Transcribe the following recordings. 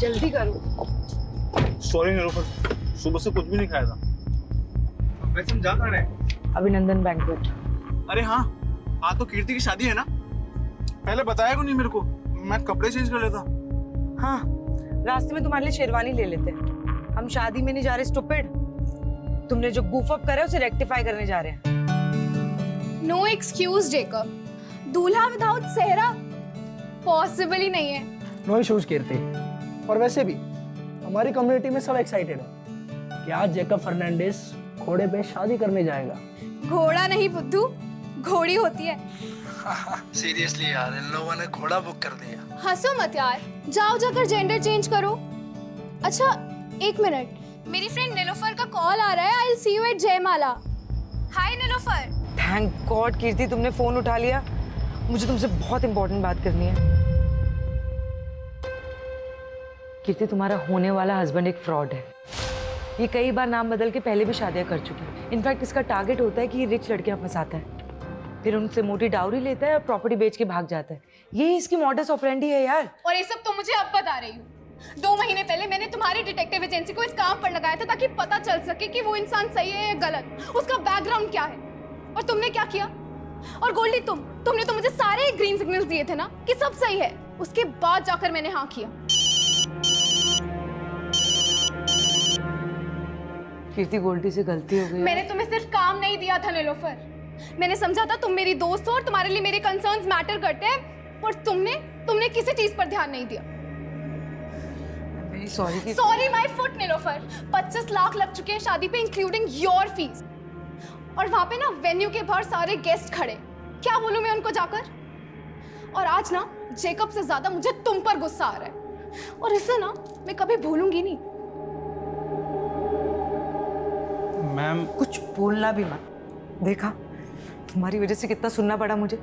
जल्दी करो। सॉरी निलोफर, सुबह से कुछ भी नहीं खाया था। वैसे हम जा कहाँ रहे हैं? अभिनंदन बैंक्वेट। अरे हाँ, आज तो कीर्ति की शादी है ना। पहले बताया क्यों नहीं मेरे को? मैं कपड़े चेंज कर लेता। हाँ, रास्ते में तुम्हारे लिए शेरवानी ले लेते हैं। हम शादी में नहीं जा रहे स्टूपिड। तुमने जो गूफ अप करा है उसे रेक्टिफाई करने जा रहे हैं। नो एक्सक्यूज जेकब, दूल्हा विदाउट सेहरा पॉसिबल ही नहीं है। नो इश्यूज कीर्ति। और वैसे भी हमारी कम्युनिटी में सब एक्साइटेड है कि आज जेकब फर्नांडिस घोड़े पे शादी करने जाएगा। घोड़ा नहीं बुद्धू, घोड़ी होती है। सीरियसली यार, इन लोगों ने घोड़ा बुक कर दिया। हंसो मत यार, जाओ जाकर जेंडर चेंज करो। अच्छा एक मिनट, मेरी फ्रेंड नीलोफर का कॉल आ रहा है। I will see you at Jaimala. Hi Nilofar. Thank God Kirti तुमने फोन उठा लिया। मुझे तुमसे बहुत इंपॉर्टेंट बात करनी है। कीर्ति, तुम्हारा होने वाला हस्बैंड एक फ्रॉड है। ये कई बार नाम बदल के पहले भी शादियां कर चुका है। इनफैक्ट इसका टारगेट होता है कि ये रिच लड़कियां फंसाता है, फिर उनसे मोटी डाउरी लेता है और प्रॉपर्टी बेच के भाग जाता है। यही इसकी मॉडस ऑपरेंडी है यार। और ये सब तो मुझे अब बता रही हूँ। 2 महीने पहले मैंने तुम्हारी डिटेक्टिव एजेंसी को इस काम पर लगाया था ताकि पता चल सके कि वो इंसान सही है या गलत, उसका बैकग्राउंड क्या है। और तुमने क्या किया? और गोल्डी तुमने तो मुझे सारे ग्रीन सिग्नल्स दिए थे ना कि सब सही है। उसके बाद जाकर मैंने हाँ किया। कीर्ति, गोल्डी से गलती हो गई। मैंने तुम्हें सिर्फ काम नहीं दिया था नीलोफर। मैंने समझा था तुम मेरी दोस्त हो और तुम्हारे लिए मेरे कंसर्न्स मैटर करते हैं, और तुमने किसी चीज पर ध्यान नहीं दिया। Sorry sorry my foot Nilofar. 25 lakh लग चुके हैं शादी पे, इंक्लूडिंग योर फीस। और वहां पे ना वेन्यू के बाहर सारे गेस्ट खड़े। क्या बोलूं मैं उनको जाकर? और आज ना जेकब से ज्यादा मुझे तुम पर गुस्सा आ रहा है, और इसे ना मैं कभी भूलूंगी नहीं। मैम, कुछ बोलना भी मत। देखा, तुम्हारी वजह से कितना सुनना पड़ा मुझे।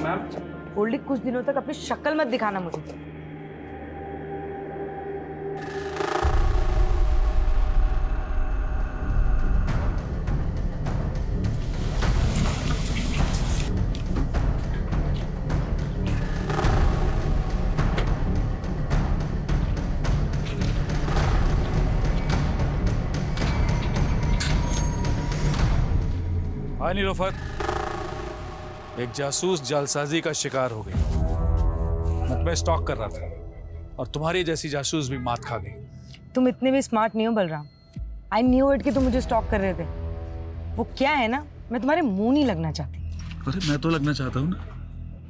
मैम गोल्डी, कुछ दिनों तक अपनी शक्ल मत दिखाना मुझे। हाय नीलोफर, एक जासूस जालसाजी का शिकार हो गई। मैं स्टॉक कर रहा था और तुम्हारी जैसी जासूस भी मात खा गई। तुम इतने भी स्मार्ट नहीं हो बलराम। आई न्यू इट कि तुम मुझे स्टॉक कर रहे थे। वो क्या है ना, मैं तुम्हारे मुंह नहीं लगना चाहती। अरे मैं तो लगना चाहता हूँ ना।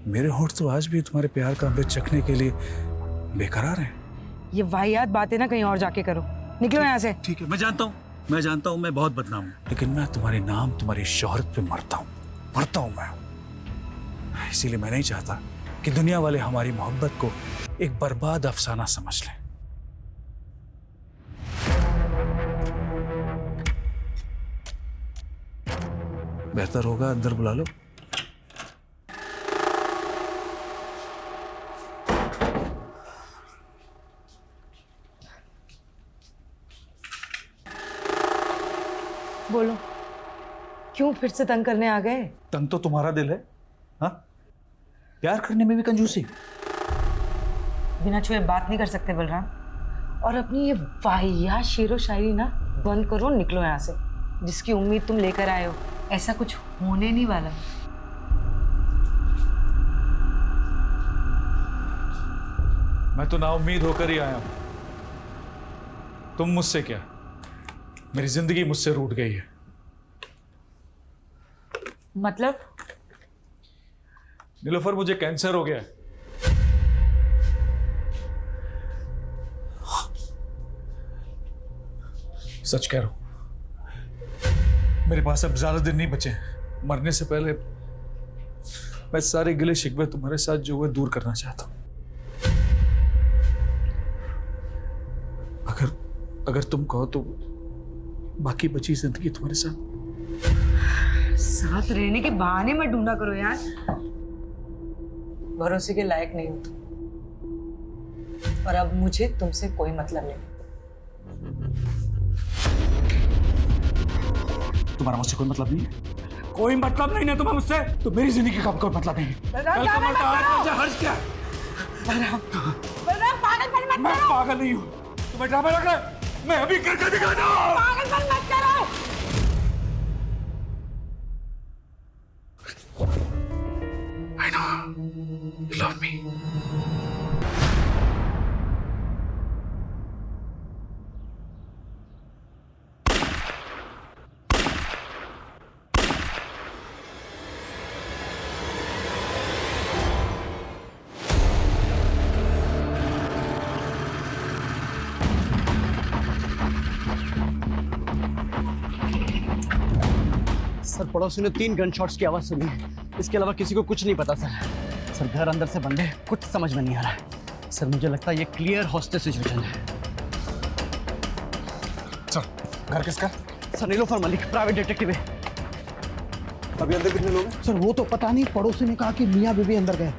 मेरे होठ तो आज भी तुम्हारे प्यार का अमृत चखने के लिए बेकरार हैं। ये वाहियात बातें ना कहीं और जाके करो। निकलो यहाँ से। ठीक है, मैं जानता हूँ मैं बहुत बदनाम हूँ, लेकिन मैं तुम्हारे नाम, तुम्हारी शोहरत पे मरता हूँ मैं। इसीलिए मैं नहीं चाहता कि दुनिया वाले हमारी मोहब्बत को एक बर्बाद अफसाना समझ लें। बेहतर होगा अंदर बुला लो। बोलो, क्यों फिर से तंग करने आ गए? तंग तो तुम्हारा दिल है। हाँ, प्यार करने में भी कंजूसी। बिना छुए बात नहीं कर सकते बलराम। और अपनी ये वाहियात शेरो शायरी ना बंद करो, निकलो यहाँ से। जिसकी उम्मीद तुम लेकर आए हो, ऐसा कुछ होने नहीं वाला। मैं तो नाउम्मीद होकर ही आया हूं। तुम मुझसे क्या, मेरी जिंदगी मुझसे रूठ गई है। मतलब? नीलोफर, मुझे कैंसर हो गया है। सच कह रहा हूं, मेरे पास अब ज्यादा दिन नहीं बचे। मरने से पहले मैं सारे गिले शिकवे तुम्हारे साथ जो हुए दूर करना चाहता हूं। अगर तुम कहो तो बाकी बची जिंदगी तुम्हारे साथ रहने के बहाने मत ढूंढा करो यार। भरोसे के लायक नहीं हो तुम। और अब मुझे तुमसे कोई मतलब नहीं। तुम्हारा मुझसे कोई मतलब नहीं है? कोई मतलब नहीं ना तुम्हें मुझसे, तो मेरी जिंदगी का कोई मतलब नहीं। कल का मरता आज मुझे हर्ष क्या? मैं पागल नहीं हूँ, तुम्हें ड्रामा लग रहा है? मैं अभी करके दिखाता हूँ। पागलपन मत करो। I know you love me. Sir पड़ोसी ने 3 गन शॉट्स की आवाज सुनी है, इसके अलावा किसी को कुछ नहीं पता सर। सर घर अंदर से बंद है, कुछ समझ में नहीं आ रहा है सर। मुझे लगता है ये क्लियर हॉस्टेज सिचुएशन है। चल, घर किसका? Sir Nilofar Malik, private detective है। अभी अंदर कितने लोग हैं? सर वो तो पता नहीं, पड़ोसी ने कहा कि मियाँ बीबी अंदर गए।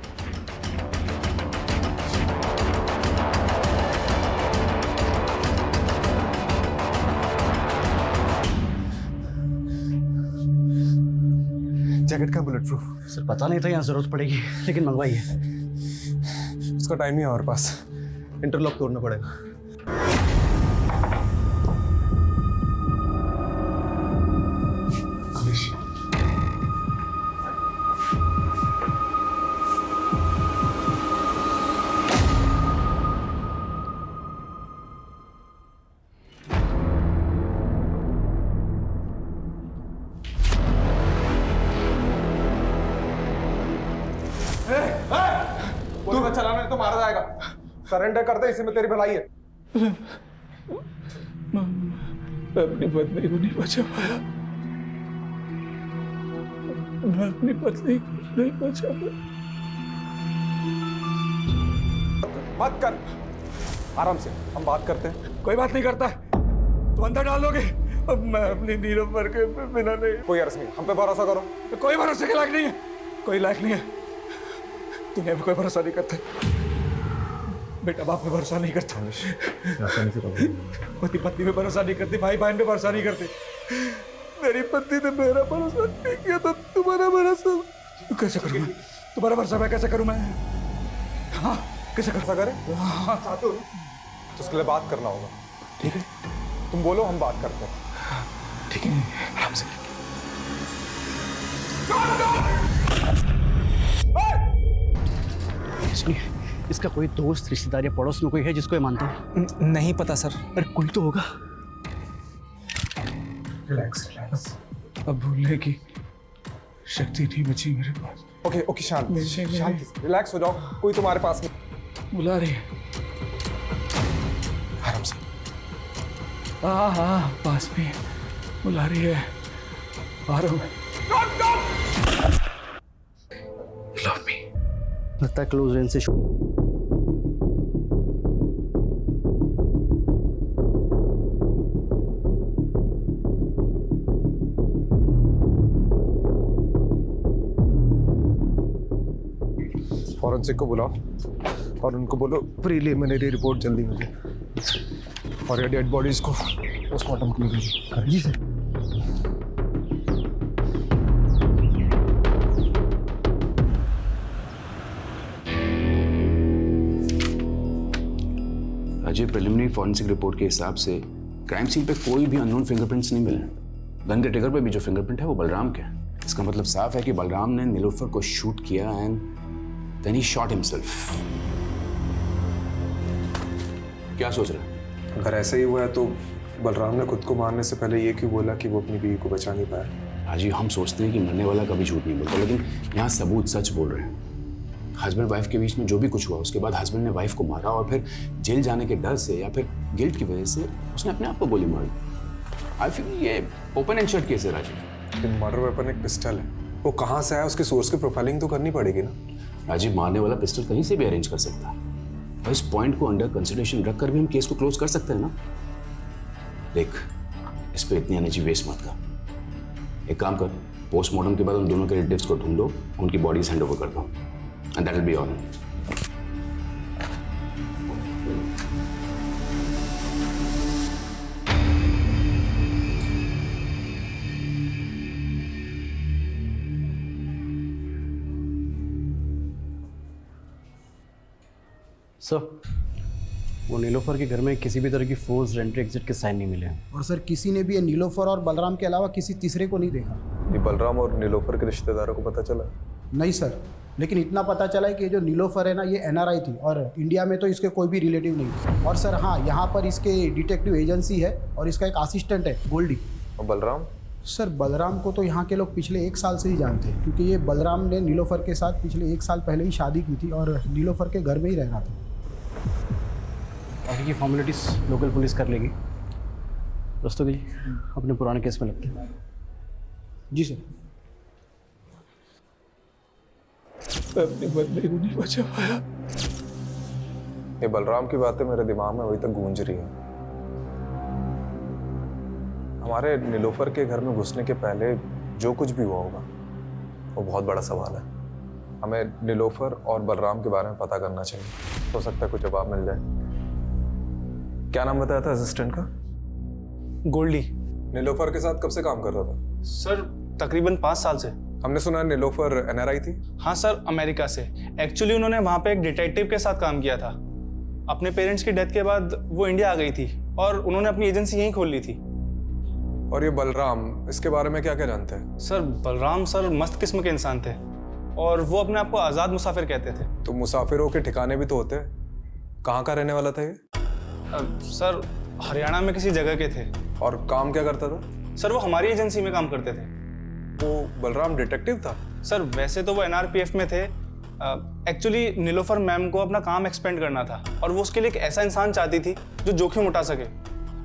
जैकेट का बुलेट प्रूफ? सर पता नहीं था यहाँ जरूरत पड़ेगी, लेकिन मंगवाइए। उसका टाइम नहीं है हमारे पास, इंटरलॉक तोड़ना पड़ेगा। गोली चलाना है तो मारा जाएगा। सरेंडर कर दे, इसी में तेरी भलाई है। मैं अपनी पत्नी को नहीं बचा पाया, मैं अपनी पत्नी को नहीं बचा पाया। मत कर, आराम से हम बात करते हैं। कोई बात नहीं करता, तुम अंदर डाल दोगे। अब मैं अपनी नीलोफर के बिना नहीं। कोई अर्ज नहीं, हम पे भरोसा करो। कोई भरोसे के लायक नहीं है, कोई लायक नहीं है। दुनिया में कोई भरोसा नहीं करता, बेटा बाप पे भरोसा नहीं करता, पति पत्नी पे भरोसा नहीं करती, भाई बहन पे भरोसा नहीं करते। मेरी पत्नी ने मेरा भरोसा नहीं किया तो तुम्हारा भरोसा कैसे करूं मैं? तुम्हारा भरोसा मैं कैसे करूं मैं? हाँ कैसे कर ऐसा करें? चाहते हो तो उसके लिए बात करना होगा। ठीक है, तुम बोलो, हम बात करते हैं। ठीक है, आराम से। इसका कोई दोस्त, रिश्तेदार या पड़ोस में कोई है जिसको ये मानता है? नहीं पता सर। अरे कोई तो होगा। रिलैक्स रिलैक्स, अब भूलने की शक्ति नहीं बची मेरे पास। ओके ओके, शांत शांत, रिलैक्स हो जाओ। कोई तुम्हारे पास नहीं। बुला रही है, आराम से। हाँ पास में बुला रही है, आ रहा हूँ। Love me. लगता है क्लोज रेंज से फॉरेंसिक को बुलाओ और उनको बोलो प्रीलिमिनरी रिपोर्ट जल्दी मुझे, और ये डेड बॉडीज को पोस्टमार्टम के लिए भेजो। जी sir. Ajay, preliminary forensic report के हिसाब से क्राइम सीन पे कोई भी अननोन फिंगरप्रिंट्स नहीं मिले। गन के ट्रिगर पे भी जो फिंगरप्रिंट है वो बलराम के है। इसका मतलब साफ है कि बलराम ने नीलोफर को शूट किया and then he shot himself. क्या सोच रहे हैं? अगर ऐसा ही हुआ है तो बलराम ने खुद को मारने से पहले ये क्यों बोला कि वो अपनी बीवी को बचा नहीं पाया? अजय, हम सोचते हैं कि मरने वाला कभी झूठ नहीं बोलता, लेकिन यहाँ सबूत सच बोल रहे हैं। हस्बैंड वाइफ के बीच में जो भी कुछ हुआ, उसके बाद हस्बैंड ने वाइफ को मारा और फिर जेल जाने के डर से या फिर गिल्ट की वजह से उसने अपने आप को गोली मारी। आई फील ये ओपन एंड शट केस है राजीव। लेकिन मर्डर वेपन एक पिस्टल है, वो कहाँ से आया, उसके सोर्स की प्रोफाइलिंग तो करनी पड़ेगी ना। राजीव, मारने वाला पिस्टल कहीं से भी अरेंज कर सकता है, और इस पॉइंट को अंडर कंसिडरेशन रखकर भी हम केस को क्लोज कर सकते हैं ना। देख, इस पे इतनी एनर्जी वेस्ट मत कर। एक काम कर, पोस्टमार्टम के बाद उन दोनों के रिलेटिव्स को ढूंढो, उनकी बॉडीज हैंड ओवर कर दो, and that will be all. Sir वो नीलोफर के घर में किसी भी तरह की फोर्स एंट्री एग्जिट के साइन नहीं मिले हैं। और सर किसी ने भी ये नीलोफर और बलराम के अलावा किसी तीसरे को नहीं देखा। ये बलराम और नीलोफर के रिश्तेदारों को पता चला? नहीं सर, लेकिन इतना पता चला है कि ये जो नीलोफर है ना, ये NRI थी और इंडिया में तो इसके कोई भी रिलेटिव नहीं। और सर हाँ, यहाँ पर इसके डिटेक्टिव एजेंसी है और इसका एक असिस्टेंट है गोल्डी। और बलराम? सर बलराम को तो यहाँ के लोग पिछले 1 साल से ही जानते हैं, क्योंकि ये बलराम ने नीलोफर के साथ पिछले 1 साल पहले ही शादी की थी और नीलोफर के घर में ही रहना था। बाकी की फॉर्मेलिटीज लोकल पुलिस कर लेगी। दोस्तों जी अपने पुराने केस में लगते हैं। जी सर। मैं अपने बंदे को नहीं बचा पाया। ये बलराम की बातें मेरे दिमाग में अभी तक गूंज रही हैं। हमारे नीलोफर के घर में घुसने के पहले जो कुछ भी हुआ होगा वो बहुत बड़ा सवाल है। हमें नीलोफर और बलराम के बारे में पता करना चाहिए। हो सकता है कुछ जवाब मिल जाए। क्या नाम बताया था असिस्टेंट का? गोल्डी। नीलोफर के साथ कब से काम कर रहा था? सर तकरीबन 5 साल से। हमने सुना है नीलोफर NRI थी। हाँ सर, अमेरिका से। एक्चुअली उन्होंने वहाँ पे एक डिटेक्टिव के साथ काम किया था। अपने पेरेंट्स की डेथ के बाद वो इंडिया आ गई थी और उन्होंने अपनी एजेंसी यहीं खोल ली थी। और ये बलराम, इसके बारे में क्या क्या जानते हैं? सर बलराम सर मस्त किस्म के इंसान थे और वो अपने आप को आज़ाद मुसाफिर कहते थे। तो मुसाफिरों के ठिकाने भी तो होते हैं। कहाँ का रहने वाला था ये? सर हरियाणा में किसी जगह के थे। और काम क्या करता था? सर वो हमारी एजेंसी में काम करते थे। वो बलराम डिटेक्टिव था? सर वैसे तो वो NRPF में थे। एक्चुअली नीलोफर मैम को अपना काम एक्सपेंड करना था और वो उसके लिए एक ऐसा इंसान चाहती थी जो जोखिम उठा सके।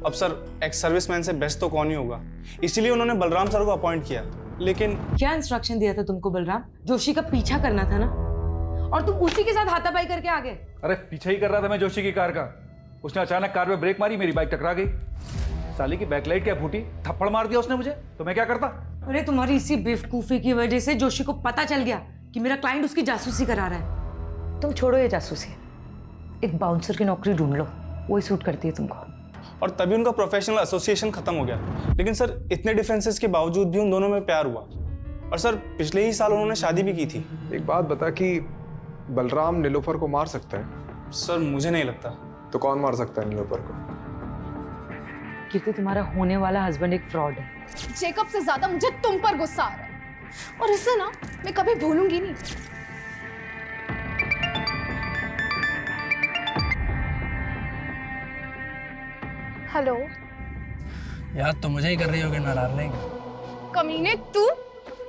अब सर एक्स सर्विसमैन से बेस्ट तो कौन ही होगा, इसीलिए उन्होंने बलराम सर को अपॉइंट किया। लेकिन क्या इंस्ट्रक्शन दिया था तुमको बलराम? जोशी का पीछा करना था ना, और तुम उसी के साथ हाथापाई करके आ गए। अरे पीछे ही कर रहा था मैं जोशी की कार का। उसने अचानक कार में ब्रेक मारी, मेरी बाइक टकरा गई। साली की बैकलाइट क्या फूटी, थप्पड़ मार दिया उसने मुझे, तो मैं क्या करता? अरे तुम्हारी इसी बेवकूफी की वजह से जोशी को पता चल गया कि मेरा क्लाइंट उसकी जासूसी करा रहा है। तुम छोड़ो ये जासूसी, एक बाउंसर की नौकरी ढूंढ लो, वही सूट करती है तुमको। और तभी उनका प्रोफेशनल एसोसिएशन खत्म हो गया। लेकिन सर इतने डिफरेंसेस के बावजूद भी उन दोनों में प्यार हुआ और सर पिछले ही साल उन्होंने शादी भी की थी। एक बात बता कि बलराम नीलोफर को मार सकता है? सर मुझे नहीं लगता। तो कौन मार सकता है नीलोफर को? कीर्ति, तुम्हारा होने वाला हस्बैंड एक फ्रॉड है। जेकब से ज्यादा मुझे तुम पर गुस्सा आ रहा है और इसे ना मैं कभी भूलूंगी नहीं। हेलो याद तो मुझे ही कर रही होगी ना डार्लिंग। कमीने, तू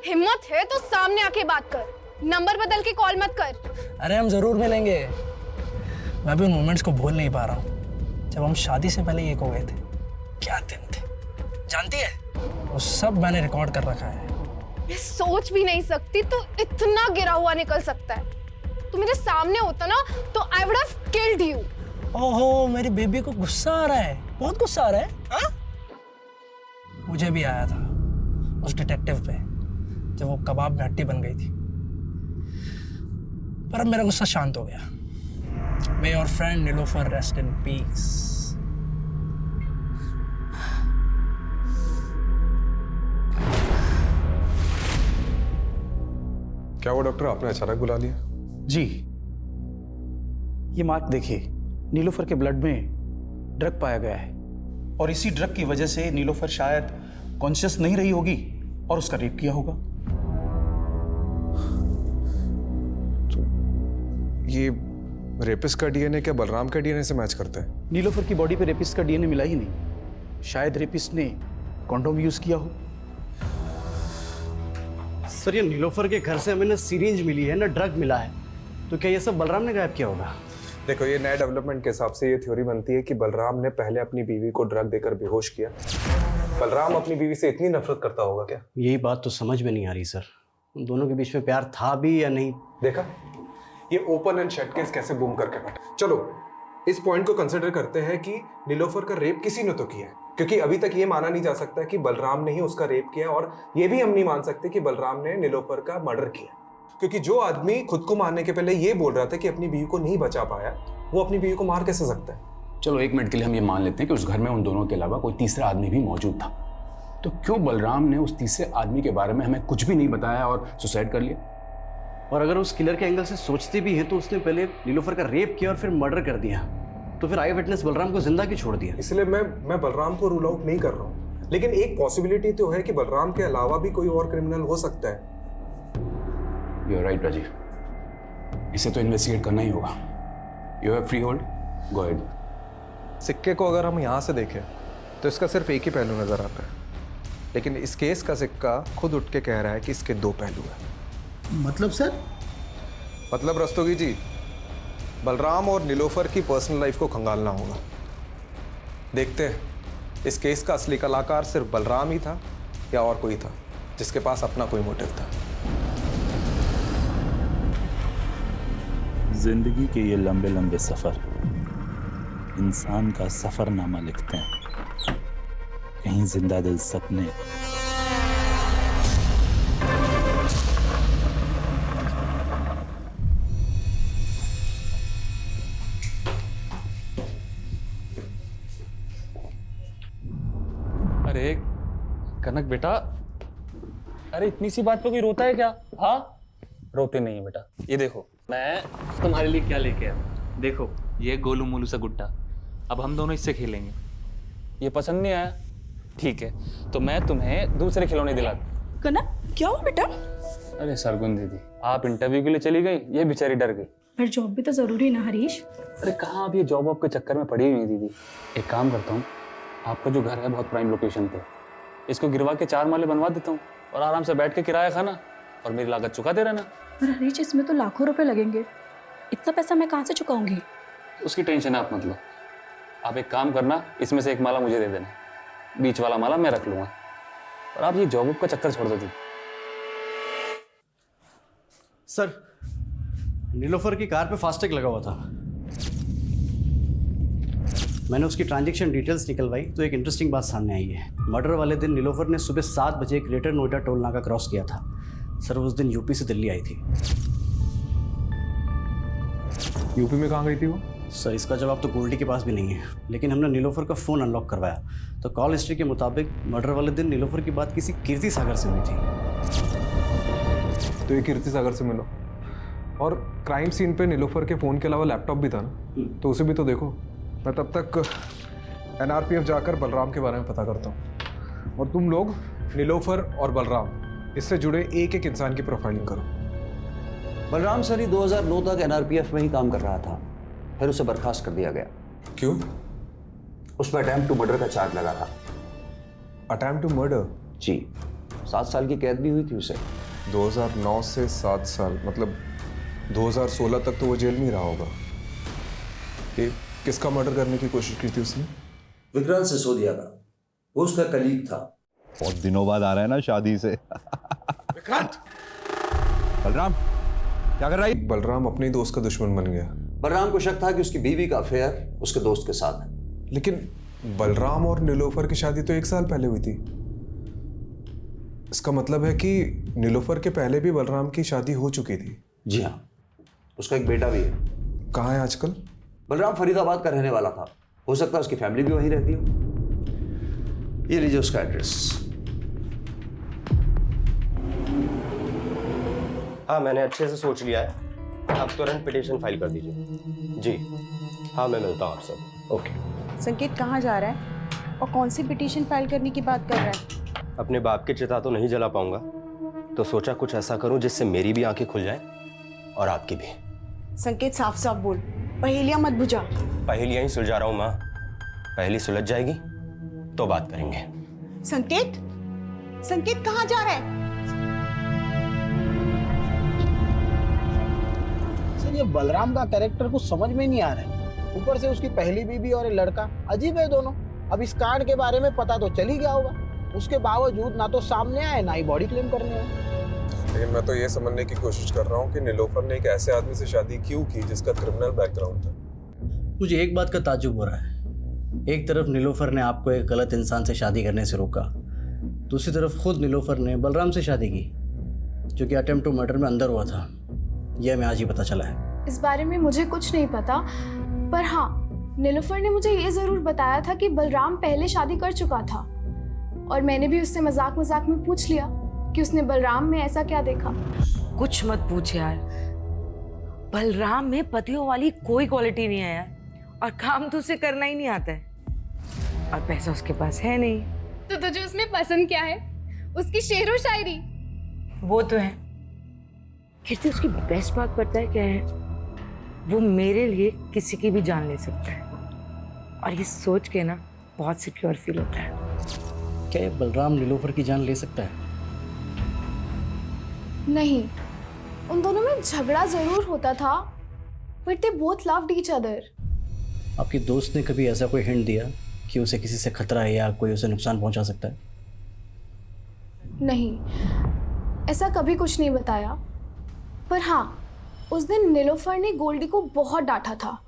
हिम्मत है तो सामने आके बात कर, नंबर बदल के कॉल मत कर। अरे हम जरूर मिलेंगे। मैं भी उन मोमेंट्स को भूल नहीं पा रहा हूँ जब हम शादी से पहले एक हो गए थे। क्या दिन थे, जानती है? वो सब मैंने रिकॉर्ड कर रखा है। मैं सोच भी नहीं सकती तू इतना गिरा हुआ निकल सकता है। तू मेरे सामने होता ना तो I would have killed you. ओहो, मेरी बेबी को गुस्सा आ रहा है, बहुत गुस्सा आ रहा है। हाँ? मुझे भी आया था उस डिटेक्टिव पे जब वो कबाब में हड्डी बन गई थी, पर अब मेरा गुस्सा शांत हो गया। May your friend Nilofer rest in peace. क्या वो डॉक्टर आपने अचानक बुला लिया? जी, ये मार्क देखिए, नीलोफर के ब्लड में ड्रग पाया गया है और इसी ड्रग की वजह से नीलोफर शायद कॉन्शियस नहीं रही होगी और उसका रेप किया होगा। तो ये रेपिस्ट का DNA क्या बलराम का DNA से मैच करता है? नीलोफर की बॉडी पे रेपिस्ट का DNA मिला ही नहीं। शायद रेपिस्ट ने कॉन्डोम यूज किया हो। सर ये नीलोफर के घर से हमें ना सिरिंज मिली है ना ड्रग मिला है, तो क्या ये सब बलराम ने गायब किया होगा? देखो, ये नए डेवलपमेंट के हिसाब से ये थ्योरी बनती है कि बलराम ने पहले अपनी बीवी को ड्रग देकर बेहोश किया। बलराम अपनी बीवी से इतनी नफरत करता होगा क्या? यही बात तो समझ में नहीं आ रही सर, उन दोनों के बीच में प्यार था भी या नहीं। देखा, ये ओपन एंड शट केस कैसे बूम करके बैठा। चलो इस पॉइंट को कंसिडर करते हैं कि नीलोफर का रेप किसी ने तो किया है, क्योंकि अभी तक ये माना नहीं जा सकता कि बलराम ने ही उसका रेप किया, और ये भी हम नहीं मान सकते कि बलराम ने नीलोफर का मर्डर किया, क्योंकि जो आदमी खुद को मारने के पहले ये बोल रहा था कि अपनी बीवी को नहीं बचा पाया, वो अपनी बीवी को मार कैसे सकता है? चलो 1 मिनट के लिए हम ये मान लेते हैं कि उस घर में उन दोनों के अलावा कोई तीसरा आदमी भी मौजूद था, तो क्यों बलराम ने उस तीसरे आदमी के बारे में हमें कुछ भी नहीं बताया और सुसाइड कर लिया? और अगर उस किलर के एंगल से सोचते भी हैं तो उसने पहले नीलोफर का रेप किया और फिर मर्डर कर दिया, तो फिर आई विटनेस बलराम को जिंदा क्यों छोड़ दिया? इसलिए मैं बलराम को रूल आउट नहीं कर रहा हूँ, लेकिन एक पॉसिबिलिटी तो है कि बलराम के अलावा भी कोई और क्रिमिनल हो सकता है। यू आर राइट राजीव, इसे तो इन्वेस्टिगेट करना ही होगा। You have free hold, go ahead. सिक्के को अगर हम यहाँ से देखें तो इसका सिर्फ एक ही पहलू नजर आता है, लेकिन इस केस का सिक्का खुद उठ के कह रहा है कि इसके दो पहलू हैं। मतलब सर? मतलब रस्तोगी जी, बलराम और नीलोफर की पर्सनल लाइफ को खंगालना होगा। देखते हैं इस केस का असली कलाकार सिर्फ बलराम ही था या और कोई था जिसके पास अपना कोई मोटिव था। जिंदगी के ये लंबे लंबे सफर इंसान का सफरनामा लिखते हैं। कहीं जिंदा दिल सपने अरे कनक बेटा, अरे इतनी सी बात पे कोई रोता है क्या? हाँ, रोते नहीं है बेटा। ये देखो, मैं तुम्हारे लिए क्या लेके आया। देखो, ये गोलू मोलू सा गुड्डा, अब हम दोनों इससे खेलेंगे। ये पसंद नहीं आया? ठीक है, तो मैं तुम्हें दूसरे खिलौने दिला दूं। कनक, क्या हुआ बेटा? अरे सरगुन दीदी, आप इंटरव्यू के लिए चली गई, ये बेचारी डर गई। पर जॉब भी तो जरूरी है ना हरीश। अरे कहाँ, अब ये जॉब वॉब के चक्कर में पड़ी हुई है दीदी। एक काम करता हूँ, आपका जो घर है बहुत प्राइम लोकेशन पे, इसको गिरवा के 4 माले बनवा देता हूँ और आराम से बैठ के किराया खाना और मेरी लागत चुका दे रहना। पर हरीश, इसमें तो लाखों रुपए लगेंगे, इतना पैसा मैं कहाँ से चुकाऊंगी? उसकी टेंशन आप मत लो। आप एक काम करना, इसमें से एक माला मुझे दे देना, बीच वाला माला मैं रख लूंगा, और आप ये जॉब वॉब का चक्कर छोड़ दो दीदी। सर, नीलोफर की कार पे फास्टैग लगा हुआ था। मैंने उसकी ट्रांजैक्शन डिटेल्स निकलवाई तो एक इंटरेस्टिंग बात सामने आई है। मर्डर वाले दिन नीलोफर ने सुबह 7 बजे ग्रेटर नोएडा टोल नाका क्रॉस किया था। सर, उस दिन यूपी से दिल्ली आई थी। यूपी में कहाँ गई थी वो? सर, इसका जवाब तो गोल्डी के पास भी नहीं है, लेकिन हमने नीलोफर का फ़ोन अनलॉक करवाया तो कॉल हिस्ट्री के मुताबिक मर्डर वाले दिन नीलोफर की बात किसी कीर्ति सागर से हुई थी। तो ये कीर्ति सागर से मिलो, और क्राइम सीन पे नीलोफर के फ़ोन के अलावा लैपटॉप भी था ना, तो उसे भी तो देखो। मैं तब तक NRPF जाकर बलराम के बारे में पता करता हूँ, और तुम लोग नीलोफर और बलराम इससे जुड़े एक एक इंसान की प्रोफाइलिंग करो। बलराम सर ही 2009 तक NRPF में ही काम कर रहा था, फिर उसे बर्खास्त कर दिया गया। क्यों? उस पर अटेम्प्ट टू मर्डर का चार्ज लगा था। Attempt to murder? जी, 7 साल की कैद भी हुई थी उसे। 2009 से 7 साल, मतलब 2016 तक तो वो जेल में ही रहा होगा। कि किसका मर्डर करने की कोशिश की थी उसने? विक्रांत सिसोदिया का, वो उसका कलीग था। बहुत दिनों बाद आ रहा है ना शादी से। विक्रांत! बलराम क्या कर रहा है? बलराम अपने ही दोस्त का दुश्मन बन गया। बलराम को शक था कि उसकी बीवी का अफेयर उसके दोस्त के साथ है। लेकिन बलराम और नीलोफर की शादी तो 1 साल पहले हुई थी। इसका मतलब है कि नीलोफर के पहले भी बलराम की शादी हो चुकी थी। जी हाँ, उसका एक बेटा भी है। कहाँ है आजकल? बलराम फरीदाबाद का रहने वाला था, हो सकता है उसकी फैमिली भी वहीं रहती हो। ये लीजिए उसका एड्रेस। हाँ, मैंने अच्छे से सोच लिया है, आप तुरंत पिटीशन फाइल कर दीजिए। जी हाँ, मैं मिलता हूँ आपसे। ओके। संकेत कहाँ जा रहा है और कौन सी पिटीशन फाइल करने की बात कर रहा है? अपने बाप की चिता तो नहीं जला पाऊंगा, तो सोचा कुछ ऐसा करूं जिससे मेरी भी आंखें खुल जाएं और आपकी भी। संकेत, साफ साफ बोल, पहेलियां मत बुझा। पहेलियां ही सुलझा रहा हूं माँ, पहेली सुलझ जाएगी तो बात करेंगे। संकेत, संकेत कहाँ जा रहा है? सर, ये बलराम का कैरेक्टर कुछ समझ में नहीं आ रहा है। ऊपर से उसकी पहली बीवी और एक लड़का, अजीब है दोनों। अब इस कांड के बारे में पता तो चल ही गया होगा, उसके बावजूद ना तो सामने आए ना ही बॉडी क्लेम करने आए। लेकिन मैं तो ये समझने की कोशिश कर रहा हूँ कि नीलोफर ने एक ऐसे आदमी से शादी क्यों की जिसका क्रिमिनल बैकग्राउंड था। मुझे एक बात का ताज्जुब हो रहा है। एक तरफ नीलोफर ने आपको एक गलत इंसान से शादी करने से रोका, दूसरी तरफ खुद नीलोफर ने बलराम से शादी की जो कि अटेम्प्ट टू मर्डर में अंदर हुआ था। यह हमें आज ही पता चला है। इस बारे में मुझे कुछ नहीं पता, पर हाँ, नीलोफर ने मुझे ये ज़रूर बताया था कि बलराम पहले शादी कर चुका था, और मैंने भी उससे मजाक मजाक में पूछ लिया कि उसने बलराम में ऐसा क्या देखा। कुछ मत पूछ यार। बलराम में पतियों वाली कोई क्वालिटी नहीं है यार, और काम तो उसे करना ही नहीं आता है, और पैसा उसके पास है नहीं। तो तुझे उसमें पसंद क्या है? उसकी शेरो शायरी? वो तो है। कीर्ति, उसकी बेस्ट बात पता है क्या है? वो मेरे लिए किसी की भी जान ले सकता है, और ये सोच के ना बहुत सिक्योर फील होता है। क्या ये बलराम नीलोफर की जान ले सकता है? नहीं, उन दोनों में झगड़ा जरूर होता था, but they both loved each other. आपके दोस्त ने कभी ऐसा कोई हिंट दिया कि उसे किसी से खतरा है या कोई उसे नुकसान पहुंचा सकता है? नहीं, ऐसा कभी कुछ नहीं बताया। पर हाँ, उस दिन नीलोफर ने गोल्डी को बहुत डांटा था,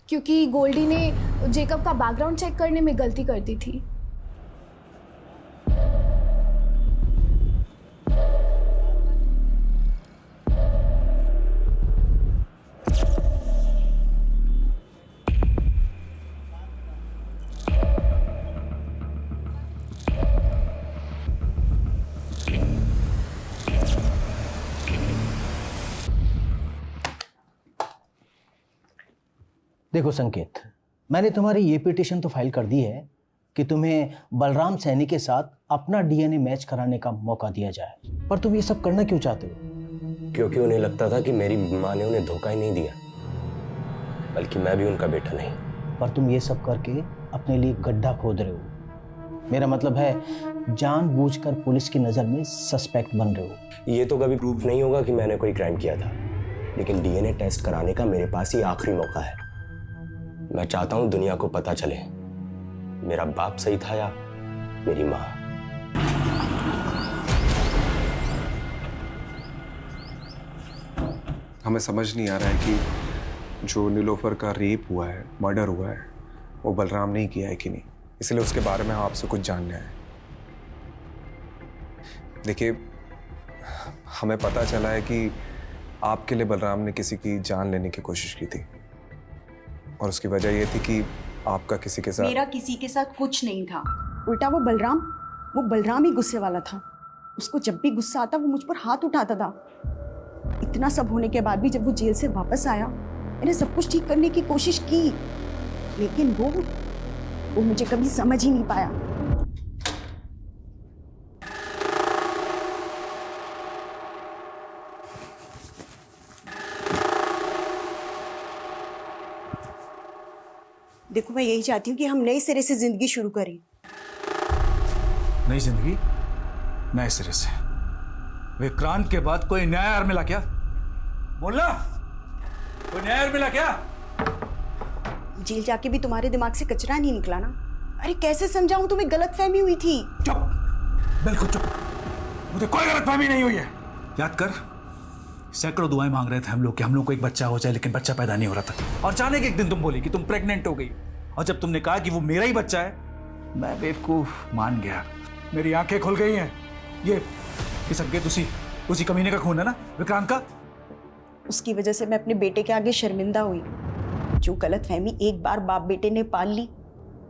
क्योंकि गोल्डी ने जेकब का बैकग्राउंड चेक करने में गलती कर दी थी। देखो संकेत, मैंने तुम्हारी ये पिटीशन तो फाइल कर दी है कि तुम्हें बलराम सैनी के साथ अपना डीएनए मैच कराने का मौका दिया जाए, पर तुम ये सब करना क्यों चाहते हो? क्योंकि उन्हें लगता था कि मेरी माँ ने उन्हें धोखा ही नहीं दिया, बल्कि मैं भी उनका बेटा नहीं। पर तुम ये सब करके अपने लिए गड्ढा खोद रहे हो। मेरा मतलब है जानबूझकर पुलिस की नज़र में सस्पेक्ट बन रहे हो। ये तो कभी प्रूफ नहीं होगा कि मैंने कोई क्राइम किया था, लेकिन डीएनए टेस्ट कराने का मेरे पास ये आखिरी मौका है। मैं चाहता हूं दुनिया को पता चले मेरा बाप सही था या मेरी माँ। हमें समझ नहीं आ रहा है कि जो नीलोफर का रेप हुआ है, मर्डर हुआ है, वो बलराम ने ही किया है कि नहीं। इसलिए उसके बारे में आपसे कुछ जानना है। देखिए, हमें पता चला है कि आपके लिए बलराम ने किसी की जान लेने की कोशिश की थी, और उसकी वजह ये थी कि आपका किसी के साथ। मेरा किसी के साथ कुछ नहीं था, उल्टा वो बलराम ही गुस्से वाला था। उसको जब भी गुस्सा आता वो मुझ पर हाथ उठाता था। इतना सब होने के बाद भी जब वो जेल से वापस आया, मैंने सब कुछ ठीक करने की कोशिश की, लेकिन वो मुझे कभी समझ ही नहीं पाया। देखो, मैं यही चाहती हूँ कि हम नए सिरे से जिंदगी शुरू करें। नई जिंदगी नए सिरे से? विक्रांत के बाद कोई नया यार मिला क्या? बोलना, कोई नया यार मिला क्या? जेल जाके भी तुम्हारे दिमाग से कचरा नहीं निकला ना? अरे कैसे समझाऊं, तुम्हें गलतफहमी हुई थी। चुप, बिल्कुल चुप। मुझे कोई गलतफहमी नहीं हुई है। याद कर, सैकड़ों दुआएं मांग रहे थे हम लोग को एक बच्चा हो जाए, लेकिन बच्चा पैदा नहीं हो रहा था। और जाने के एक दिन तुम बोली कि तुम प्रेग्नेंट हो गई, और जब तुमने कहा कि वो मेरा ही बच्चा है, मैं बेवकूफ मान गया। मेरी आंखें खुल गई हैं। ये संकेत उसी कमीने का खून है ना, विक्रांत का? उसकी वजह से मैं अपने बेटे के आगे शर्मिंदा हुई। जो गलतफहमी एक बार बाप बेटे ने पाल ली,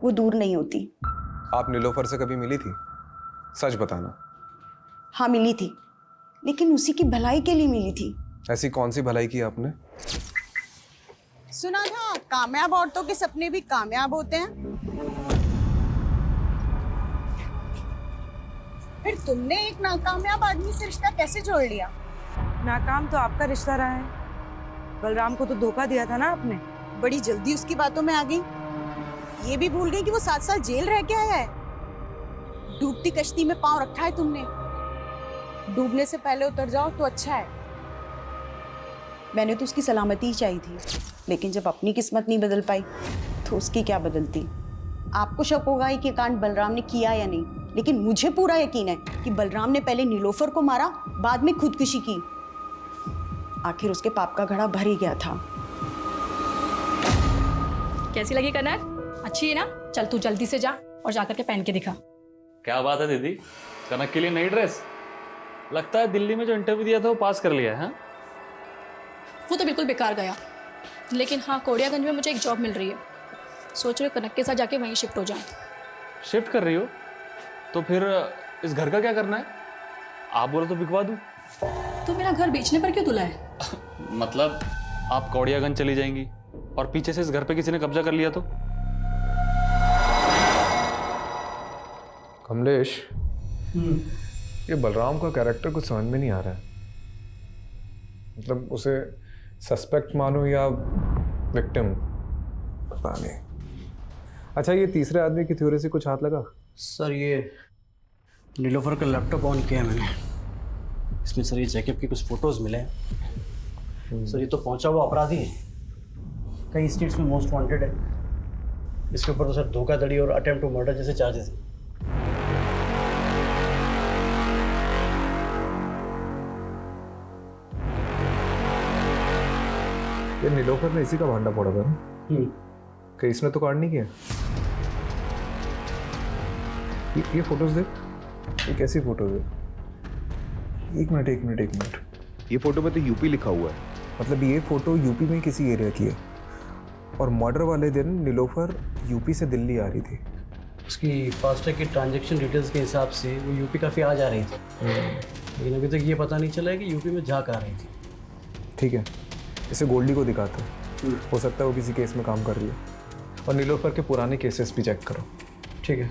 वो दूर नहीं होती। आप नीलोफर से कभी मिली थी? सच बताना। हाँ, मिली थी, लेकिन उसी की भलाई के लिए मिली थी। ऐसी कौन सी भलाई की आपने? सुना था कामयाब औरतों के सपने भी कामयाब होते हैं। फिर तुमने एक नाकामयाब आदमी से रिश्ता कैसे जोड़ लिया? नाकाम तो आपका रिश्ता रहा है। बलराम को तो धोखा दिया था ना आपने। बड़ी जल्दी उसकी बातों में आ गई। ये भी भूल गई कि वो 7 साल जेल रह के आया है। डूबती कश्ती में पांव रखा है तुमने। डूबने से पहले उतर जाओ तो अच्छा है। मैंने तो उसकी सलामती ही चाहिए थी, लेकिन जब अपनी किस्मत नहीं बदल पाई तो उसकी क्या बदलती। आपको शक होगा कि कांड बलराम ने किया या नहीं, लेकिन मुझे पूरा यकीन है कि बलराम ने पहले नीलोफर को मारा, बाद में खुदकुशी की। आखिर उसके पाप का घड़ा भर ही गया था। कैसी लगी कनक? अच्छी है ना? चल तू जल्दी से जा और जाकर के पहन के दिखा। क्या बात है दीदी, कनक के लिए नई ड्रेस? लगता है दिल्ली में जो इंटरव्यू दिया था वो पास कर लिया है। वो तो बिल्कुल बेकार गया, लेकिन हाँ, कोड़ियागंज में मुझे एक जॉब मिल रही है। सोच रही हूँ कनक के साथ जाके वहीं शिफ्ट हो जाऊँ। शिफ्ट कर रही हो? तो फिर इस घर का क्या करना है? आप बोलो तो बिकवा दूँ। तो मेरा घर बेचने पर क्यों तुला है? मतलब आप कौड़ियागंज चली जाएंगी और पीछे से इस घर पे किसी ने कब्जा कर लिया तो? कमलेश, ये बलराम का कैरेक्टर कुछ समझ में नहीं आ रहा है। मतलब उसे सस्पेक्ट मानो या विक्टिम, पता नहीं। अच्छा, ये तीसरे आदमी की थ्योरी से कुछ हाथ लगा? सर ये नीलोफर का लैपटॉप ऑन किया है मैंने, इसमें सर ये जैकब की कुछ फोटोज मिले हैं। सर ये तो पहुंचा हुआ अपराधी है, कई स्टेट्स में मोस्ट वांटेड है। इसके ऊपर तो सर धोखाधड़ी और अटेम्प्ट टू मर्डर जैसे चार्जेस हैं। ये नीलोफर ने इसी का भांडा फोड़ा था ना? कि इसने तो कांड नहीं किया? ये फोटोज देख, ये कैसी फोटोज है? एक मिनट। ये फोटो पे तो यूपी लिखा हुआ है। मतलब ये फोटो यूपी में किसी एरिया की है और मर्डर वाले दिन नीलोफर यूपी से दिल्ली आ रही थी। उसकी फास्टैग की ट्रांजैक्शन डिटेल्स के हिसाब से वो यूपी काफ़ी आ जा रही थी, लेकिन अभी तक ये पता नहीं चला है कि यूपी में जा कहाँ रही थी। ठीक है, इसे गोल्डी को दिखाते हैं, हो सकता है वो किसी केस में काम कर रही है। और नीलोफर के पुराने केसेस भी चेक करो। ठीक है।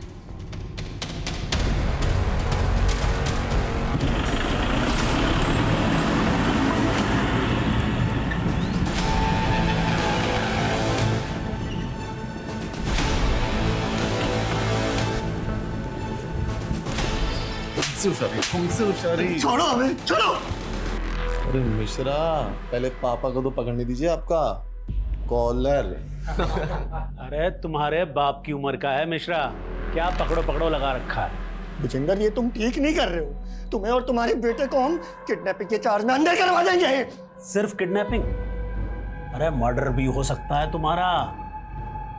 छोड़ो हमें, छोड़ो। अरे मिश्रा, पहले पापा को तो पकड़ने दीजिए आपका कॉलर। अरे तुम्हारे बाप की उम्र का है मिश्रा, क्या पकड़ो पकड़ो लगा रखा है। भुजंगर, ये तुम ठीक नहीं कर रहे हो। तुम्हें और तुम्हारे बेटे को हम किडनैपिंग के चार्ज में अंदर करवा देंगे। सिर्फ किडनैपिंग? अरे मर्डर भी हो सकता है तुम्हारा।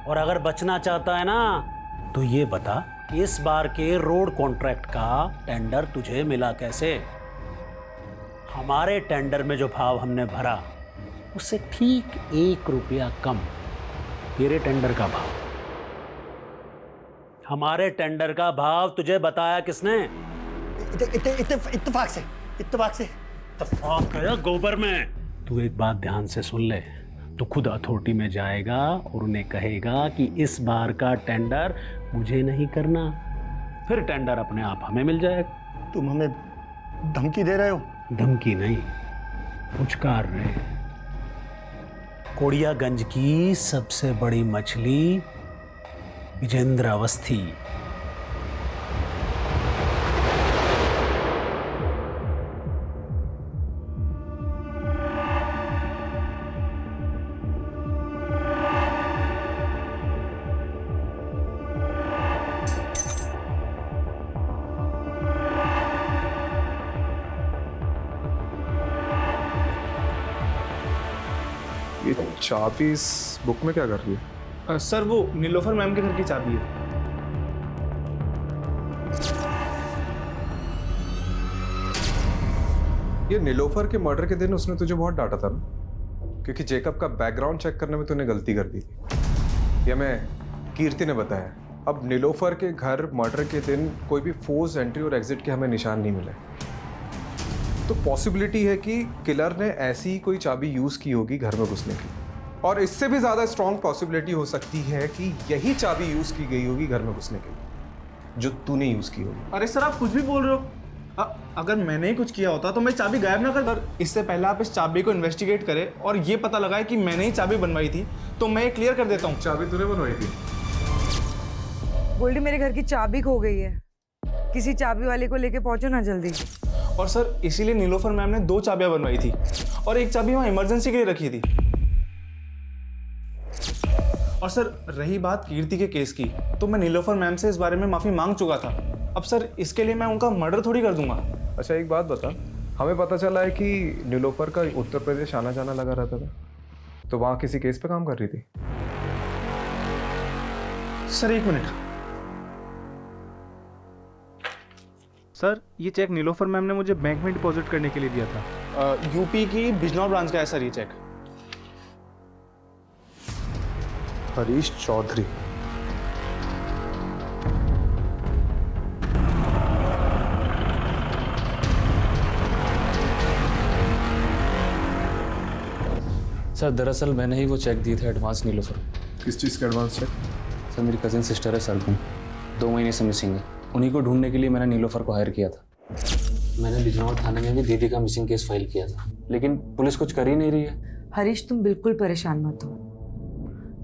और अगर बचना चाहता है ना तो ये बता कि इस बार के रोड कॉन्ट्रैक्ट का टेंडर तुझे मिला कैसे? हमारे टेंडर में जो भाव हमने भरा उससे ठीक 1 रुपया कम तेरे टेंडर का भाव। हमारे टेंडर का भाव तुझे बताया किसने? इत्तेफाक से। इत्तेफाक है गोबर में। तू एक बात ध्यान से सुन ले, तो खुद अथॉरिटी में जाएगा और उन्हें कहेगा कि इस बार का टेंडर मुझे नहीं करना, फिर टेंडर अपने आप हमें मिल जाएगा। तुम हमें धमकी दे रहे हो? धमकी नहीं, पुचकार रहे। कोड़ियागंज की सबसे बड़ी मछली विजेंद्र अवस्थी। ये चाबी इस बुक में क्या कर रही है? सर वो नीलोफर मैम के घर की चाबी है। ये नीलोफर के मर्डर के दिन उसने तुझे बहुत डांटा था ना, क्योंकि जेकब का बैकग्राउंड चेक करने में तूने गलती कर दी थी। ये मैं कीर्ति ने बताया। अब नीलोफर के घर मर्डर के दिन कोई भी फोर्स एंट्री और एग्जिट के हमें निशान नहीं मिले, तो पॉसिबिलिटी है कि किलर ने ऐसी ही कोई चाबी यूज की होगी घर में घुसने की। और इससे भी ज्यादा स्ट्रॉन्ग पॉसिबिलिटी हो सकती है कि यही चाबी यूज की गई होगी घर में घुसने के लिए, जो तूने यूज की होगी। अरे सर, आप कुछ भी बोल रहे हो। अगर मैंने ही कुछ किया होता तो मैं चाबी गायब ना कर। इससे पहले आप इस चाबी को इन्वेस्टिगेट करें और ये पता लगाए कि मैंने ही चाबी बनवाई थी, तो मैं ये क्लियर कर देता हूँ। चाबी तूने बनवाई थी? गोल्डी, मेरे घर की चाबी खो गई है, किसी चाबी वाले को लेके पहुंचो ना जल्दी। और सर इसीलिए नीलोफर मैम ने 2 चाबियां बनवाई थी और एक चाबी वहां इमरजेंसी के लिए रखी थी। और सर रही बात कीर्ति के केस की, तो मैं नीलोफर मैम से इस बारे में माफी मांग चुका था। अब सर इसके लिए मैं उनका मर्डर थोड़ी कर दूंगा। अच्छा एक बात बता, हमें पता चला है कि नीलोफर का उत्तर प्रदेश आना जाना लगा रहता था, तो वहां किसी केस पे काम कर रही थी? Sir 1 minute. सर ये चेक नीलोफर मैम ने मुझे बैंक में डिपॉजिट करने के लिए दिया था। यूपी की बिजनौर ब्रांच का है सर ये चेक। हरीश चौधरी। सर दरअसल मैंने ही वो चेक दिए थे एडवांस नीलोफर। किस चीज़ का एडवांस चेक? सर मेरी कज़न सिस्टर है सरगुन, 2 महीने से मिसिंग है। उन्हीं को ढूंढने के लिए मैंने नीलोफर को हायर किया था। मैंने बिजनौर थाने में भी दीदी का मिसिंग केस फाइल किया था, लेकिन पुलिस कुछ कर ही नहीं रही है। हरीश तुम बिल्कुल परेशान मत हो,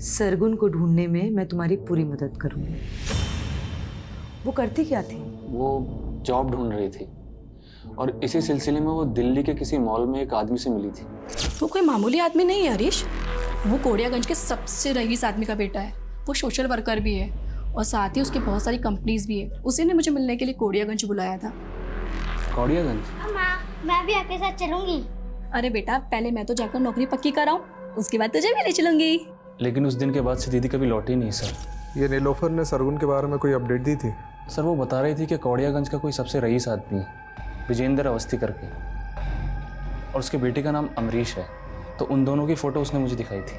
सरगुन को ढूंढने में मैं तुम्हारी पूरी मदद करूंगी। वो करती क्या थी? वो जॉब ढूंढ रही थी और इसी सिलसिले में वो दिल्ली के किसी मॉल में एक आदमी से मिली थी। वो कोई मामूली आदमी नहीं है हरीश, वो कोड़ियागंज के सबसे रईस आदमी का बेटा है। वो सोशल वर्कर भी है और साथ ही उसकी बहुत सारी कंपनीज भी है। उसी ने मुझे मिलने के लिए कोड़ियागंज बुलाया था। कोड़ियागंज? मैं भी आपके साथ चलूंगी। अरे बेटा पहले मैं तो जाकर नौकरी पक्की कराऊं, उसके बाद तुझे भी ले चलूंगी। लेकिन उस दिन के बाद से दीदी कभी लौटी नहीं सर। ये नीलोफर ने सरगुन के बारे में कोई अपडेट दी थी? सर वो बता रही थी कि कोड़ियागंज का कोई सबसे रईस आदमी है, विजेंद्र अवस्थी करके, और उसके बेटे का नाम अमरीश है। तो उन दोनों की फ़ोटो उसने मुझे दिखाई थी।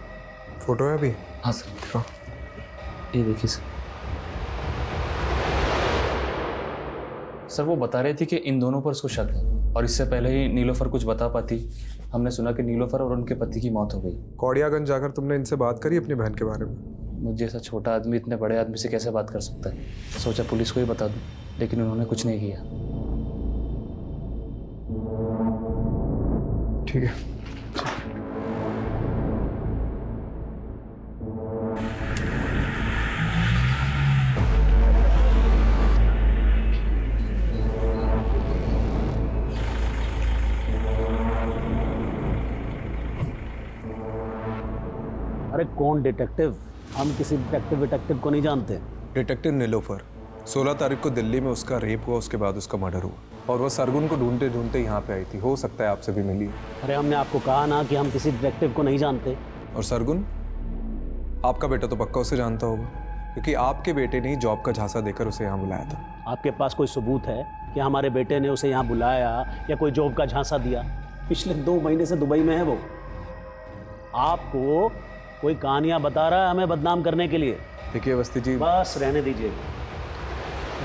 फोटो है अभी? हाँ सर। हाँ ये देखिए सर वो बता रही थी कि इन दोनों पर उसको शक है, और इससे पहले ही नीलोफर कुछ बता पाती, हमने सुना कि नीलोफर और उनके पति की मौत हो गई। कोड़ियागंज जाकर तुमने इनसे बात करी अपनी बहन के बारे में? मुझे ऐसा छोटा आदमी इतने बड़े आदमी से कैसे बात कर सकता है? सोचा पुलिस को ही बता दूं, लेकिन उन्होंने कुछ नहीं किया। ठीक है। अरे कौन डिटेक्टिव? हम किसी डिटेक्टिव को नहीं जानते। डिटेक्टिव नीलोफर, 16 तारीख को दिल्ली में उसका रेप हुआ, उसके बाद उसका मर्डर हुआ, और वो सरगुन को ढूंढते ढूंढते यहाँ पे आई थी। हो सकता है आपसे भी मिली। अरे हमने आपको कहा ना कि हम किसी डिटेक्टिव को नहीं जानते। और सरगुन, आपका बेटा तो पक्का उसे जानता होगा, क्योंकि आपके बेटे ने ही जॉब का झांसा देकर उसे यहाँ बुलाया था। आपके पास कोई सबूत है कि हमारे बेटे ने उसे यहाँ बुलाया या कोई जॉब का झांसा दिया? पिछले 2 महीने से दुबई में है वो। आपको कोई कहानियां बता रहा है हमें बदनाम करने के लिए। देखिए अवस्थी जी, बस रहने दीजिए,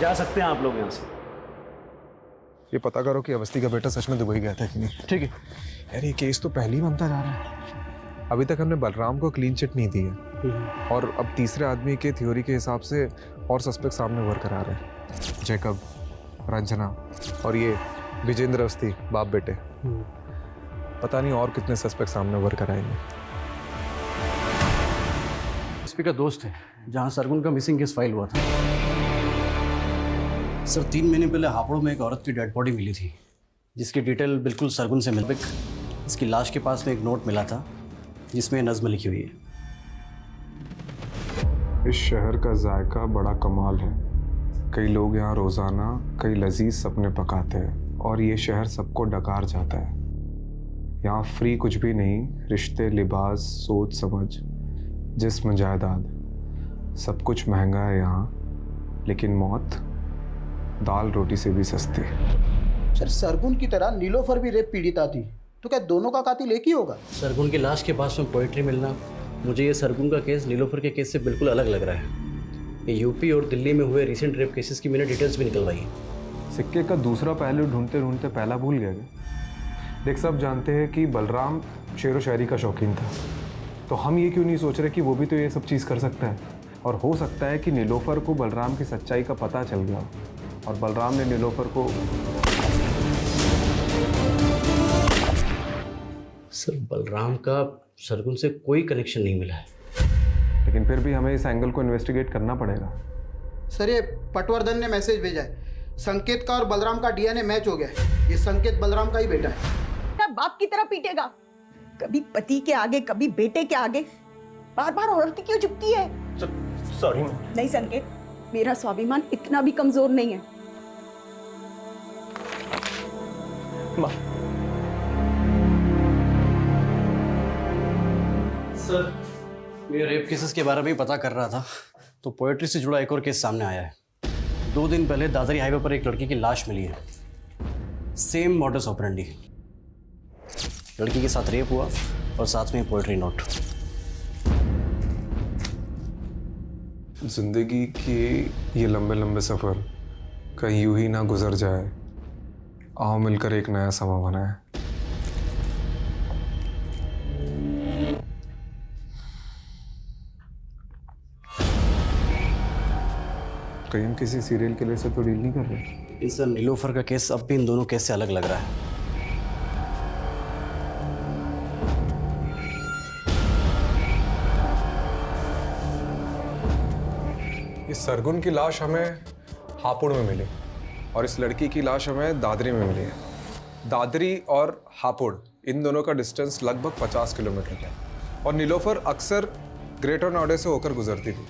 जा सकते हैं आप लोग यहाँ से। ये पता करो कि अवस्थी का बेटा सच में दुबई गया था कि नहीं। ठीक है यार, ये केस तो पहले ही बनता जा रहा है। अभी तक हमने बलराम को क्लीन चिट नहीं दी है, और अब तीसरे आदमी के थ्योरी के हिसाब से और सस्पेक्ट सामने उभर कर आ रहे हैं। जैकब, रंजना और ये विजेंद्र अवस्थी, बाप बेटे। पता नहीं और कितने सस्पेक्ट सामने उभर कर आएंगे। एसपी का दोस्त है जहां सरगुन का मिसिंग केस फाइल हुआ था। सर 3 महीने पहले हापुड़ में एक औरत की डेड बॉडी मिली थी, जिसकी डिटेल बिल्कुल सरगुन से मिलती। इसकी लाश के पास में एक नोट मिला था जिसमें नज़्म लिखी हुई है। इस शहर का जायका बड़ा कमाल है। कई लोग यहाँ रोजाना कई लजीज सपने पकाते हैं, और ये शहर सबको डकार जाता है। यहाँ फ्री कुछ भी नहीं, रिश्ते, लिबास, सोच समझ, जिस्म, जायदाद, सब कुछ महंगा है यहाँ, लेकिन मौत दाल रोटी से भी सस्ती। सर सरगुन की तरह नीलोफर भी रेप पीड़िता थी, तो क्या दोनों का कातिल एक ही होगा? सरगुन की लाश के पास में पोइट्री मिलना, मुझे ये सरगुन का केस नीलोफर के केस से बिल्कुल अलग लग रहा है। ये यूपी और दिल्ली में हुए रिसेंट रेप केसेस की मैंने डिटेल्स भी निकलवाई है। सिक्के का दूसरा पहलू ढूंढते ढूंढते पहला भूल गया। देख, सब जानते हैं कि बलराम शेर व शायरी का शौकीन था, तो हम ये क्यों नहीं सोच रहे कि वो भी तो ये सब चीज़ कर सकता है। और हो सकता है कि नीलोफर को बलराम की सच्चाई का पता चल गया, और बलराम ने नीलोफर को। सर बलराम का सरगुन से कोई कनेक्शन नहीं मिला है, लेकिन फिर भी हमें इस एंगल को इन्वेस्टिगेट करना पड़ेगा। सर ये पटवर्धन ने मैसेज भेजा है, संकेत का और बलराम का डीएनए मैच हो गया है। ये संकेत बलराम का ही बेटा है। क्या बाप की तरह पीटेगा? कभी पति के आगे, कभी बेटे के आगे, बार बार औरत क्यों झुकती है? सॉरी। नहीं संकेत, मेरा स्वाभिमान इतना भी कमजोर नहीं है। सर मैं रेप केसेस के बारे में ही पता कर रहा था, तो पोएट्री से जुड़ा एक और केस सामने आया है। 2 दिन पहले दादरी हाईवे पर एक लड़की की लाश मिली है, सेम मॉडस ऑपरेंडी। लड़की के साथ रेप हुआ और साथ में पोएट्री नोट। जिंदगी के ये लंबे लंबे सफ़र कहीं यूं ही ना गुजर जाए, आओ मिलकर एक नया समा बनाए। कहीं हम किसी सीरियल किलर से तो डील नहीं कर रहे? इस नीलोफर का केस अब भी इन दोनों केस से अलग लग रहा है। इस सरगुन की लाश हमें हापुड़ में मिली और इस लड़की की लाश हमें दादरी में मिली है। दादरी और हापुड़ इन दोनों का डिस्टेंस लगभग 50 किलोमीटर है और नीलोफर अक्सर ग्रेटर नोएडा से होकर गुजरती थी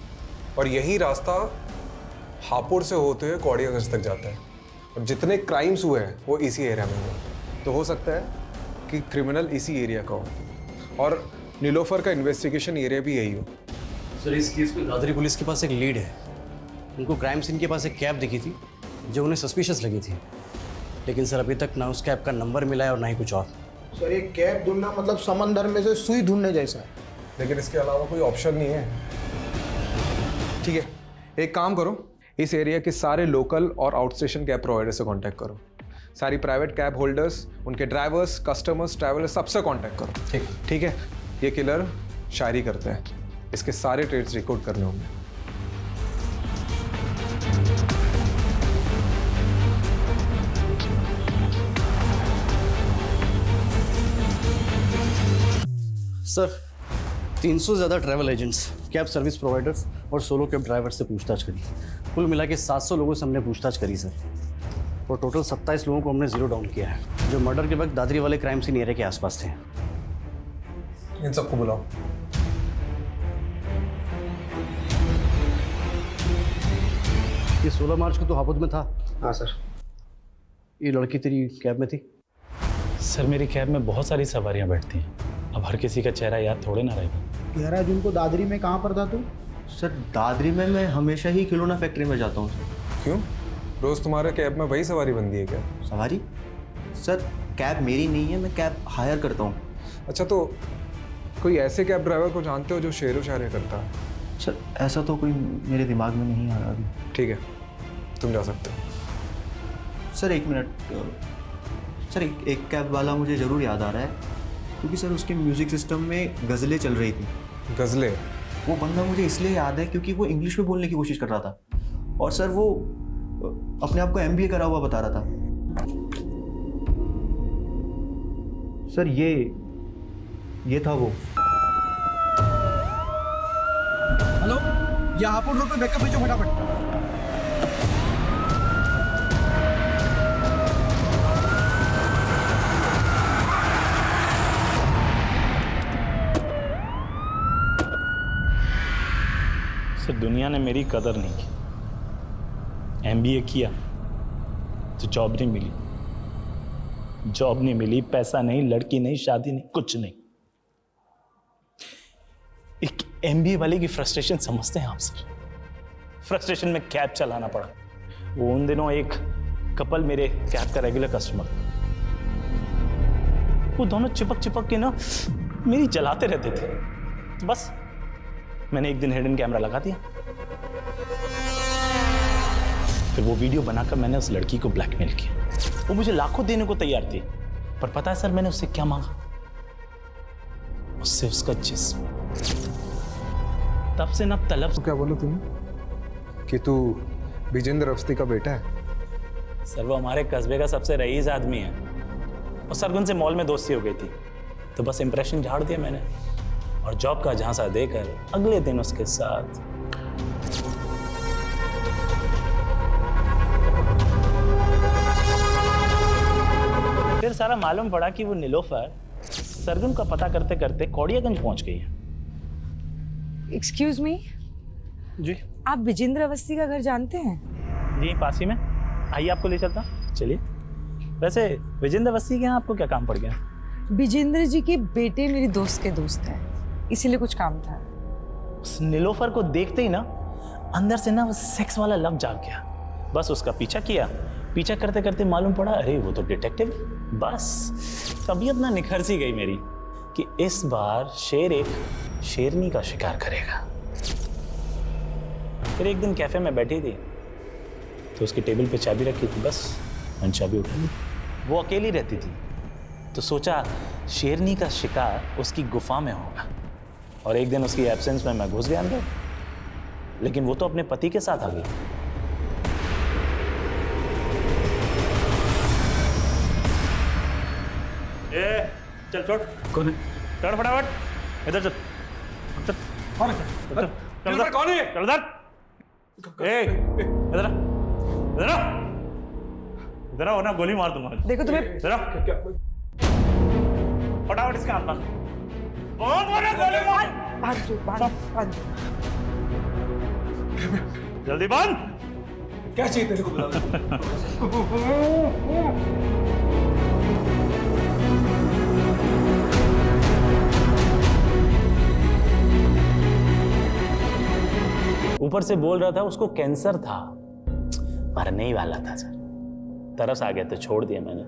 और यही रास्ता हापुड़ से होते हुए कौड़ियागंज तक जाता है और जितने क्राइम्स हुए हैं वो इसी एरिया में हुए। तो हो सकता है कि क्रिमिनल इसी एरिया का हो और नीलोफर का इन्वेस्टिगेशन एरिया भी यही हो। सर इस केस में दादरी पुलिस के पास एक लीड है। उनको क्राइम सीन के पास एक कैब दिखी थी जो उन्हें सस्पिशियस लगी थी, लेकिन सर अभी तक ना उस कैब का नंबर मिला है और ना ही कुछ और। सर ये कैब ढूंढना मतलब समंदर में से सुई ढूंढने जैसा है। लेकिन इसके अलावा कोई ऑप्शन नहीं है। ठीक है, एक काम करो, इस एरिया के सारे लोकल और आउट स्टेशन कैब प्रोवाइडर से कांटेक्ट करो। सारी प्राइवेट कैब होल्डर्स, उनके ड्राइवर्स, कस्टमर्स, ट्रैवलर्स सबसे कांटेक्ट करो। ठीक है, ये किलर शायरी करते हैं, इसके सारे ट्रेड्स रिकॉर्ड करने होंगे। सर 300 से ज़्यादा travel agents, cab service providers और सोलो कैब ड्राइवर से पूछताछ करी। कुल मिला के 700 लोगों से हमने पूछताछ करी सर, और टोटल 27 लोगों को हमने जीरो डाउन किया है जो मर्डर के वक्त दादरी वाले क्राइम सीन एरिया के आसपास थे। इन सबको बुलाओ। ये 16 मार्च को तो हापुड़ में था। हाँ सर। ये लड़की तेरी कैब में थी? सर मेरी कैब में बहुत सारी सवारियां बैठती हैं, अब हर किसी का चेहरा याद थोड़े ना रहेगा। 11 जून को दादरी में कहाँ पर था तू? सर दादरी में मैं हमेशा ही खिलौना फैक्ट्री में जाता हूँ। क्यों, रोज तुम्हारे कैब में वही सवारी बनती है क्या? सवारी? सर कैब मेरी नहीं है, मैं कैब हायर करता हूँ। अच्छा, तो कोई ऐसे कैब ड्राइवर को जानते हो जो शेरो शायरी करता है? सर ऐसा तो कोई मेरे दिमाग में नहीं आ रहा अभी। ठीक है, तुम जा सकते हो। सर एक मिनट, सर एक कैब वाला मुझे ज़रूर याद आ रहा है, क्योंकि सर उसके म्यूज़िक सिस्टम में गज़लें चल रही थी। गज़लें? वो बंदा मुझे इसलिए याद है क्योंकि वो इंग्लिश में बोलने की कोशिश कर रहा था और सर वो अपने आप को MBA करा हुआ बता रहा था। सर ये था वो। हेलो, यहाँ हापुड़ रोड पे बैकअप भेजो फटाफट। सर दुनिया ने मेरी कदर नहीं की, MBA किया तो जॉब नहीं मिली, जॉब नहीं मिली, पैसा नहीं, लड़की नहीं, शादी नहीं, कुछ नहीं। एक MBA वाले की फ्रस्ट्रेशन समझते हैं आप सर? फ्रस्ट्रेशन में कैब चलाना पड़ा। वो उन दिनों एक कपल मेरे कैब का रेगुलर कस्टमर था, वो दोनों चिपक चिपक के ना मेरी जलाते रहते थे। तो बस मैंने एक दिन हिडन कैमरा लगा दिया, फिर वो वीडियो बनाकर मैंने उस लड़की को ब्लैकमेल किया। वो मुझे लाखों देने को तैयार थी, पर पता है सर मैंने उससे क्या मांगा? उससे उसका जिस्म। तब से ना तलब। तो क्या बोलो तुम्हें कि तू विजेंद्र अवस्थी का बेटा है? सर वो हमारे कस्बे का सबसे रईस आदमी है, और सरगुन से मॉल में दोस्ती हो गई थी, तो बस इंप्रेशन झाड़ दिया मैंने और जॉब का झांसा देकर अगले दिन उसके साथ। फिर सारा मालूम पड़ा कि वो नीलोफर सरगुन का पता करते करते कौड़ियागंज पहुंच गई है। एक्सक्यूज मी जी, आप विजेंद्र अवस्थी का घर जानते हैं? जी पास ही में, आइए आपको ले चलता। चलिए। वैसे विजेंद्र अवस्थी के यहाँ आपको क्या काम पड़ गया? विजेंद्र जी के बेटे मेरी दोस्त के दोस्त हैं, इसीलिए कुछ काम था। उस नीलोफर को देखते ही ना अंदर से ना वो सेक्स वाला लव जाग गया। बस उसका पीछा किया, पीछा करते करते मालूम पड़ा अरे वो तो डिटेक्टिव। बस तबीयत ना निखर सी गई मेरी कि इस बार शेर एक शेरनी का शिकार करेगा। फिर एक दिन कैफे में बैठी थी तो उसकी टेबल पे चाबी रखी थी, बस मैंने चाबी उठा ली। वो अकेली रहती थी तो सोचा शेरनी का शिकार उसकी गुफा में होगा, और एक दिन उसकी एब्सेंस में मैं घुस गया अंदर, लेकिन वो तो अपने पति के साथ आ गई। ए चल छोड़। कौन है? चढ़ फटाफट, इधर चल। चल कौन है? चल नीलोफर कौन है? चल इधर। ए इधर आ, इधर आ, इधर आओ ना, गोली मार दूंगा। देखो तुम्हें इधर आ। फटाफट इसके हाथ में बहुत बड़ा गोली मार। बांध दो। जल्दी बांध। क्या चाहिए तेरे को? ऊपर से बोल रहा था उसको कैंसर था, मरने ही वाला था सर। तरस आ गया तो छोड़ दिया मैंने।